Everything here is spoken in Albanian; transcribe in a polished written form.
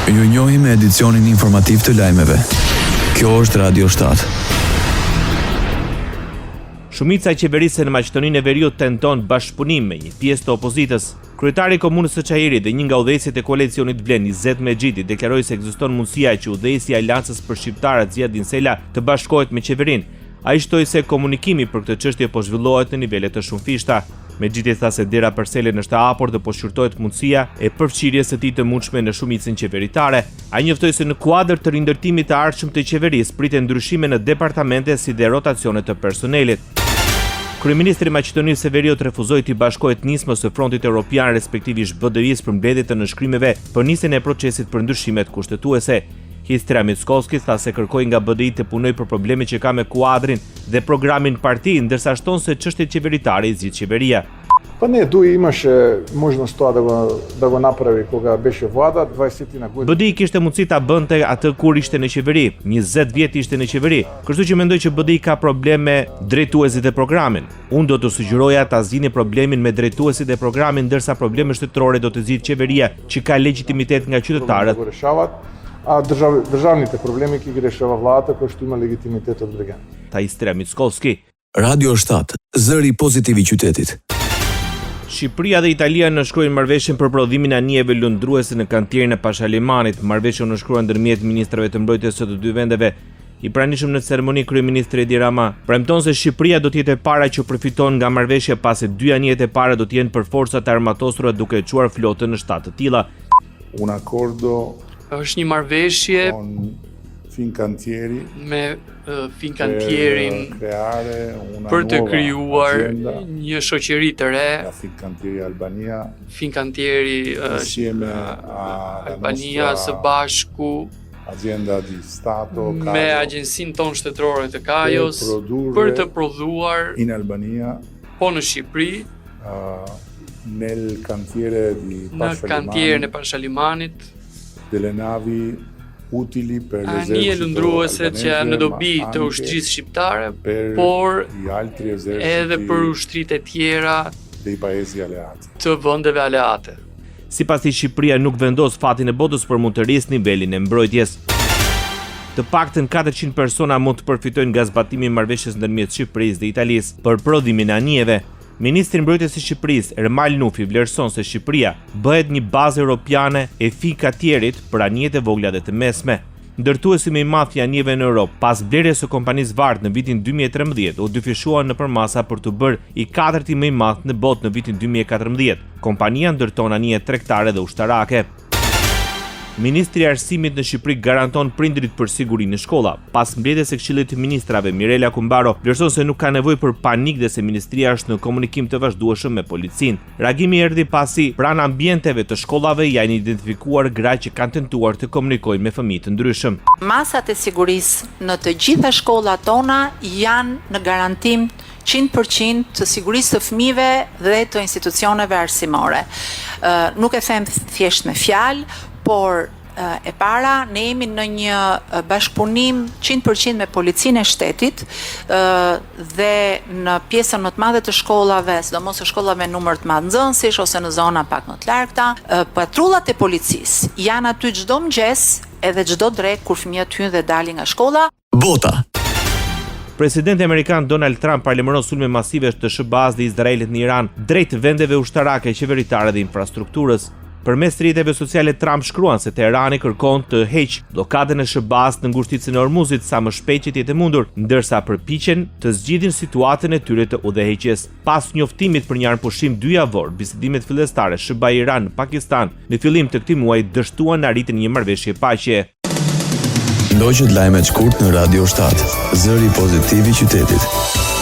Ju njohim me edicionin informativ të lajmeve. Kjo është Radio 7. Shumica e qeverisë në Maqedoninë e Veriut tenton bashkëpunim me një pjesë të opozitës. Kryetari i komunës së Çajirit dhe një nga udhëheqësit e koalicionit Blen, Izzet Mexhiti, deklaroi se ekziston mundësia që udhëheqësi i Aleancës për Shqiptarët Ziad Sela të bashkohet me qeverinë. Ai shtoi se komunikimi për këtë çështje po zhvillohet në nivele të shumëfishta. Mexhiti tha se dera për Selën është e hapur dhe po shqyrtohet mundësia e përfshirjes së tij të mundshme në shumicën qeveritare. Ai njoftoi se në kuadër të rindërtimit të ardhshëm të qeverisë priten ndryshime në departamente si dhe rotacione të personelit. Kryeministri i Maqedonisë së Veriut refuzoi të bashkohet nismës së Frontit Evropian respektivisht BDI-s për mbledhje të nënshkrimeve për nisjen e procesit për ndryshimet kushtetuese. Histra Mickoski tha se kërkoi nga BDI të punojë për problemet që ka me kuadrin dhe programin parti, ndërsa shton se çështjet qeveritare i zgjidh qeveria. Pa ne, tu imаше možnost to da go napravi koga беше vlada 20 godina. BDI kishte mundësi ta bënte atë kur ishte në qeveri, 20 vjet ishte në qeveri, kështu që mendoj që BDI ka probleme drejtuesit e programin. Unë do të sugjeroja ta zgjidhni problemin me drejtuesit e programin, ndërsa probleme shtetërore do të zgjidh qeveria që ka legitimitet nga qytetarët. A državните problemi ki ги решава владата која што има легитимитет од граѓаните. Tha Histra Mickoski. Radio 7, zëri pozitiv i qytetit. Shqipëria dhe Italia nënshkruajnë marrëveshjen për prodhimin e anijeve lundruese në kantierin e Pashalimanit. Marrëveshja nënshkruan ndërmjet ministrave të mbrojtjes së të dy vendeve. I pranishëm në ceremoni kryeministri Edi Rama premton se Shqipëria do të jetë e para që përfiton nga marrëveshja pasi dy anijet e para do të jenë për forcat armatosura duke çuar flotën në shtat të tilla. Un accordo është një marrëveshje me Fincantierin për të krijuar një shoqëri të re. Fincantieri është Albania së bashku me agjensinë tonë shtetërore të Kajos për të prodhuar po në Shqipëri në kantierin e Pashalimanit delle navi utili per l'esercito anije lundruese që janë në dobi të ushtrisë shqiptare, por edhe për ushtritë e tjera të vendeve aleate. Sipas tij Shqipëria nuk vendos fatin e botës për mund të rrisë nivelin e mbrojtjes. Të paktën 400 persona mund të përfitojnë nga zbatimi i marrëveshjes ndërmjet Shqipërisë dhe Italisë për prodhimin e anijeve. Ministri i Mbrojtjes së Shqipërisë, Ermal Nufi, vlerëson se Shqipëria bëhet një bazë europiane e Fincantierit për anijet e vogla dhe të mesme. Ndërtuesi më i madh i anijeve në Europë, pas blerjes së kompanisë Vard në vitin 2013, u dyfishua nëpër masa për të bërë i katërti më i madh në botë në vitin 2014. Kompania ndërton anije tregtare dhe ushtarake. Ministri i Arsimit në Shqipëri garanton prindrit për siguri në shkolla. Pas mbledhjes së Këshillit të Ministrave, Mirela Kumbaro vlerëson se nuk ka nevojë për panik dhe se ministria është në komunikim të vazhdueshëm me policinë. Reagimi erdhi pasi pranë ambienteve të shkollave janë identifikuar gra që kanë tentuar të komunikojnë me fëmijë të ndryshëm. Masat e sigurisë në të gjitha shkollat tona janë në garantim 100% të sigurisë të fëmijëve dhe të institucioneve arsimore. Nuk e them thjesht me fjalë, por e para ne jemi në një bashkëpunim 100% me policinë e shtetit dhe në pjesën më të madhe të shkollave, sidomos të shkollave numër të madh nxënësish ose në zona pak më të largëta, patrullat e policisë janë aty çdo mëngjes edhe çdo drekë kur fëmijët hyjnë dhe dalin nga shkolla. Bota. Presidenti amerikan Donald Trump paralajmëron sulme masive të SBA-s dhe Izraelit në Iran drejt vendeve ushtarake, qeveritare dhe infrastrukturës. Përmes rrjeteve sociale Trump shkruan se Teherani kërkon të heqë blokadën e SBA-s në ngushticën e Hormuzit sa më shpejt që të jetë mundur, ndërsa përpiqen të zgjidhin situatën e tyre të udhëheqjes. Pas njoftimit për një armpushim 2 javor, bisedimet fillestare SBA-Iran në Pakistan në fillim të këtij muaji dështuan arritjen e një marrëveshje paqe. Ndoqët lajmet shkurt në Radio 7, zëri pozitiv i qytetit.